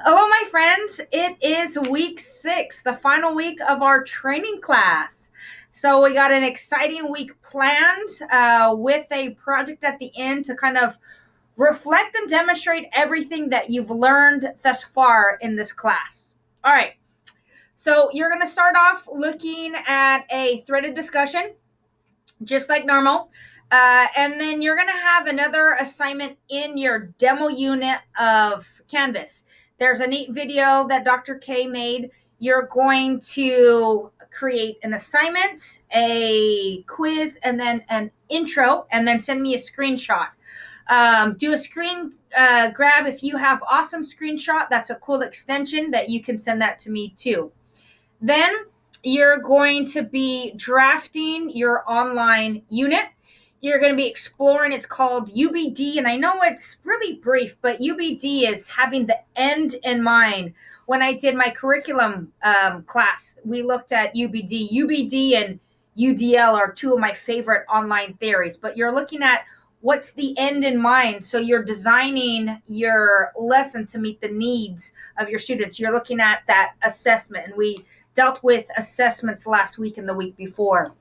Hello, my friends. It is week 6, the final week of our training class. So, we got an exciting week planned with a project at the end to kind of reflect and demonstrate everything that you've learned thus far in this class. All right. So, you're going to start off looking at a threaded discussion, just like normal. And then you're going to have another assignment in your demo unit of Canvas. There's a neat video that Dr. K made. You're going to create an assignment, a quiz, and then an intro, and then send me a screenshot. Do a screen grab. If you have awesome screenshot, that's a cool extension that you can send that to me too. Then you're going to be drafting your online unit. You're going to be exploring. It's called UBD, and I know it's really brief, but UBD is having the end in mind. When I did my curriculum class, we looked at UBD. UBD and UDL are two of my favorite online theories, but you're looking at what's the end in mind. So you're designing your lesson to meet the needs of your students. You're looking at that assessment, and we dealt with assessments last week and the week before.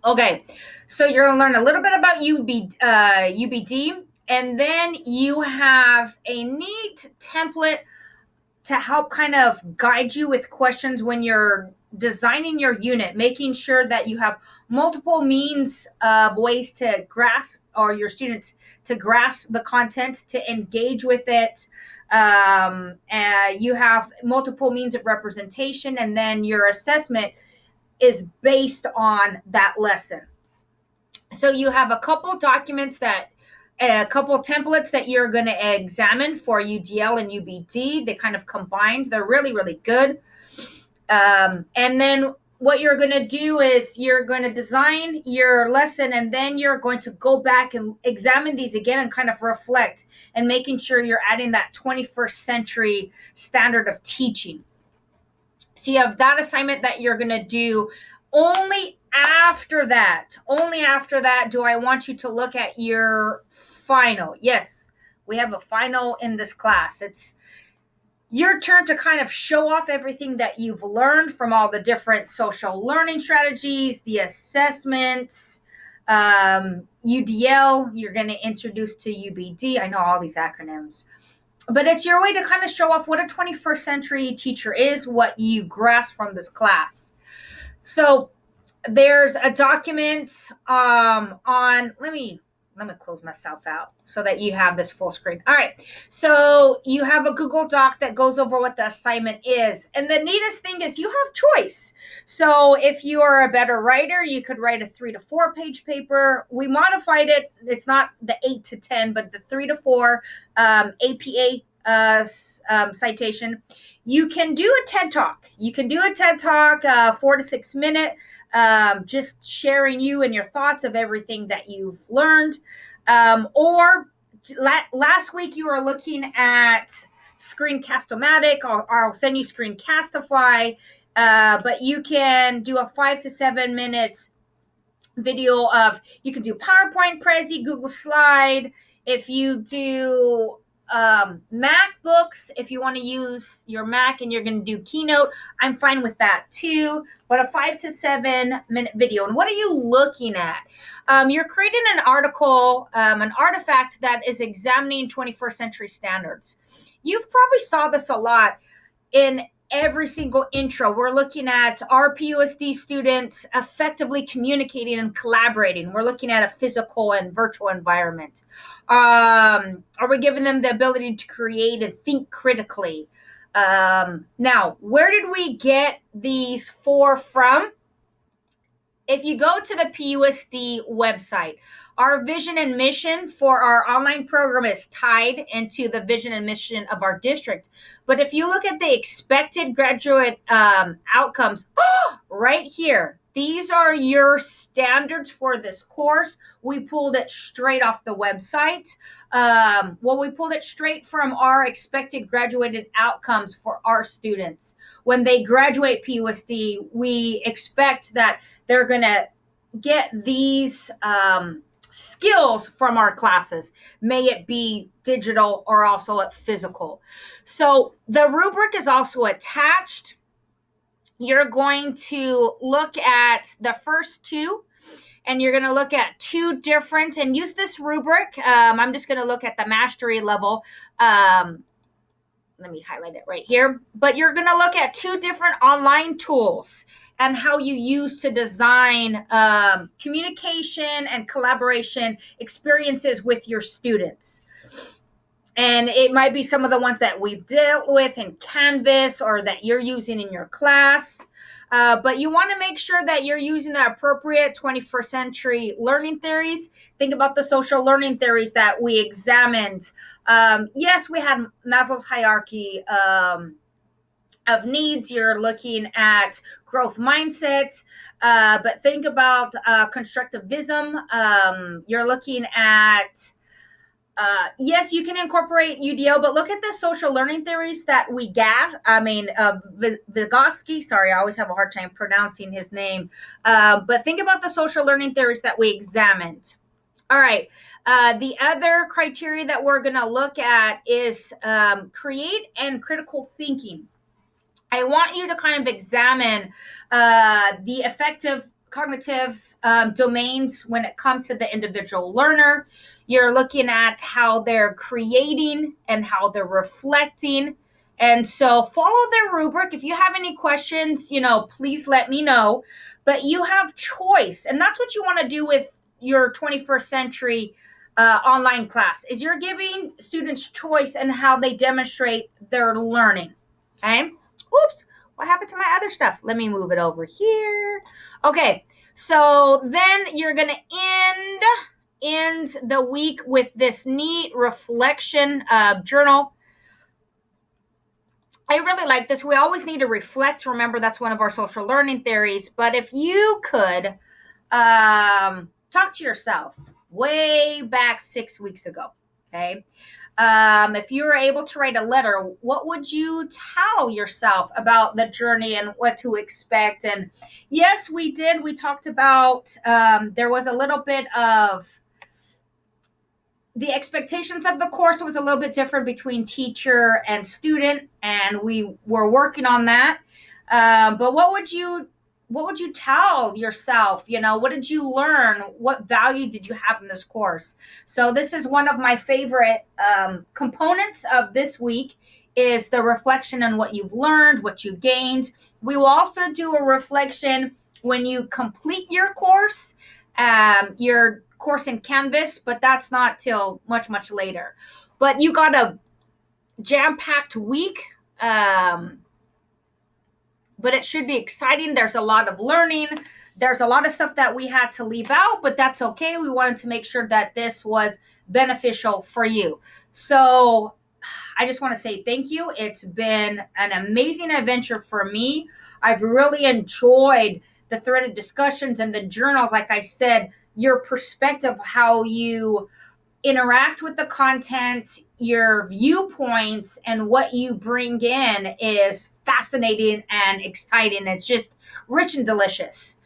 Okay, so you're going to learn a little bit about UBD, and then you have a neat template to help kind of guide you with questions when you're designing your unit, making sure that you have multiple means of ways to grasp, or your students to grasp the content, to engage with it. You have multiple means of representation, and then your assessment is based on that lesson. So you have a couple documents a couple templates that you're going to examine for UDL and UBD. They kind of combined. They're really, really good. And then what you're going to do is you're going to design your lesson, and then you're going to go back and examine these again and kind of reflect and making sure you're adding that 21st century standard of teaching. So you have that assignment that you're going to do. Only after that do I want you to look at your final. Yes, we have a final in this class. It's your turn to kind of show off everything that you've learned from all the different social learning strategies, the assessments, UDL, you're going to introduce to UBD. I know all these acronyms. But it's your way to kind of show off what a 21st century teacher is, what you grasp from this class. So there's a document on, let me close myself out so that you have this full screen. All right. So you have a Google Doc that goes over what the assignment is. And the neatest thing is you have choice. So if you are a better writer, you could write a 3 to 4 page paper. We modified it. It's not the 8 to 10, but the 3 to 4 APA citation. You can do a TED Talk. 4 to 6 minute, just sharing you and your thoughts of everything that you've learned. Or last week you were looking at Screencast-O-Matic, or I'll send you Screencastify, but you can do a 5 to 7 minutes video of, you can do PowerPoint, Prezi, Google Slide. If you do MacBooks, if you want to use your Mac and you're going to do Keynote, I'm fine with that too. But a 5 to 7 minute video. And what are you looking at? You're creating an article, an artifact that is examining 21st century standards. You've probably saw this a lot in every single intro. We're looking at our PUSD students effectively communicating and collaborating. We're looking at a physical and virtual environment. Are we giving them the ability to create and think critically? Now, where did we get these 4 from? If you go to the PUSD website, our vision and mission for our online program is tied into the vision and mission of our district. But if you look at the expected graduate outcomes, right here, these are your standards for this course. We pulled it straight off the website. We pulled it straight from our expected graduated outcomes for our students. When they graduate PUSD, we expect that they're going to get these skills from our classes, may it be digital or also physical. So the rubric is also attached. You're going to look at the first two, and you're going to look at two different, and use this rubric. I'm just going to look at the mastery level. Let me highlight it right here. But you're going to look at two different online tools and how you use to design communication and collaboration experiences with your students. And it might be some of the ones that we've dealt with in Canvas or that you're using in your class. But you want to make sure that you're using the appropriate 21st century learning theories. Think about the social learning theories that we examined. Yes, we had Maslow's hierarchy of needs. You're looking at growth mindsets, but think about constructivism. You're looking at yes, you can incorporate UDO, but look at the social learning theories that Vygotsky. Sorry, I always have a hard time pronouncing his name. But think about the social learning theories that we examined. All right. The other criteria that we're going to look at is create and critical thinking. I want you to kind of examine the effective cognitive domains when it comes to the individual learner. You're looking at how they're creating and how they're reflecting. And so follow their rubric. If you have any questions, please let me know. But you have choice. And that's what you want to do with your 21st century online class, is you're giving students choice in how they demonstrate their learning. Okay? Whoops, what happened to my other stuff? Let me move it over here. Okay, so then you're going to end the week with this neat reflection journal. I really like this. We always need to reflect. Remember, that's one of our social learning theories. But if you could talk to yourself way back 6 weeks ago, okay? If you were able to write a letter, what would you tell yourself about the journey and what to expect? And yes, we did. We talked about there was a little bit of the expectations of the course was a little bit different between teacher and student, and we were working on that. But what would you tell yourself? What did you learn? What value did you have in this course? So this is one of my favorite components of this week, is the reflection on what you've learned, what you gained. We will also do a reflection when you complete your course in Canvas, but that's not till much, much later. But you got a jam-packed week. But it should be exciting. There's a lot of learning. There's a lot of stuff that we had to leave out, but that's okay. We wanted to make sure that this was beneficial for you. So I just want to say thank you. It's been an amazing adventure for me. I've really enjoyed the threaded discussions and the journals. Like I said, your perspective, how you interact with the content, your viewpoints, and what you bring in is fascinating and exciting. It's just rich and delicious.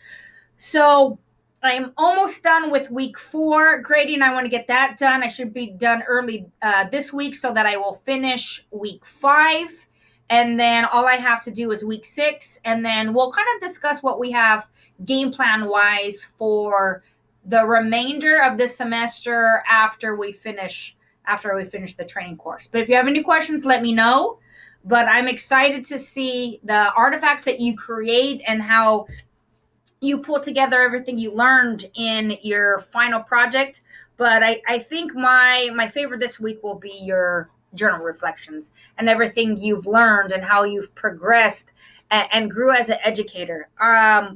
So I'm almost done with week 4 grading. I want to get that done. I should be done early this week so that I will finish week 5. And then all I have to do is week 6. And then we'll kind of discuss what we have game plan wise for the remainder of this semester after we finish the training course. But if you have any questions, let me know. But I'm excited to see the artifacts that you create and how you pull together everything you learned in your final project. But I think my favorite this week will be your journal reflections and everything you've learned and how you've progressed and grew as an educator.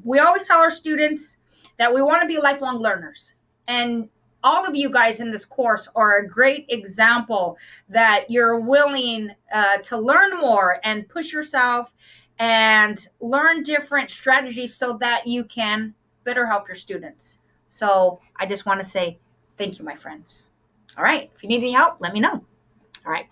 We always tell our students that we want to be lifelong learners. And all of you guys in this course are a great example that you're willing to learn more and push yourself and learn different strategies so that you can better help your students. So I just want to say thank you, my friends. All right. If you need any help, let me know. All right.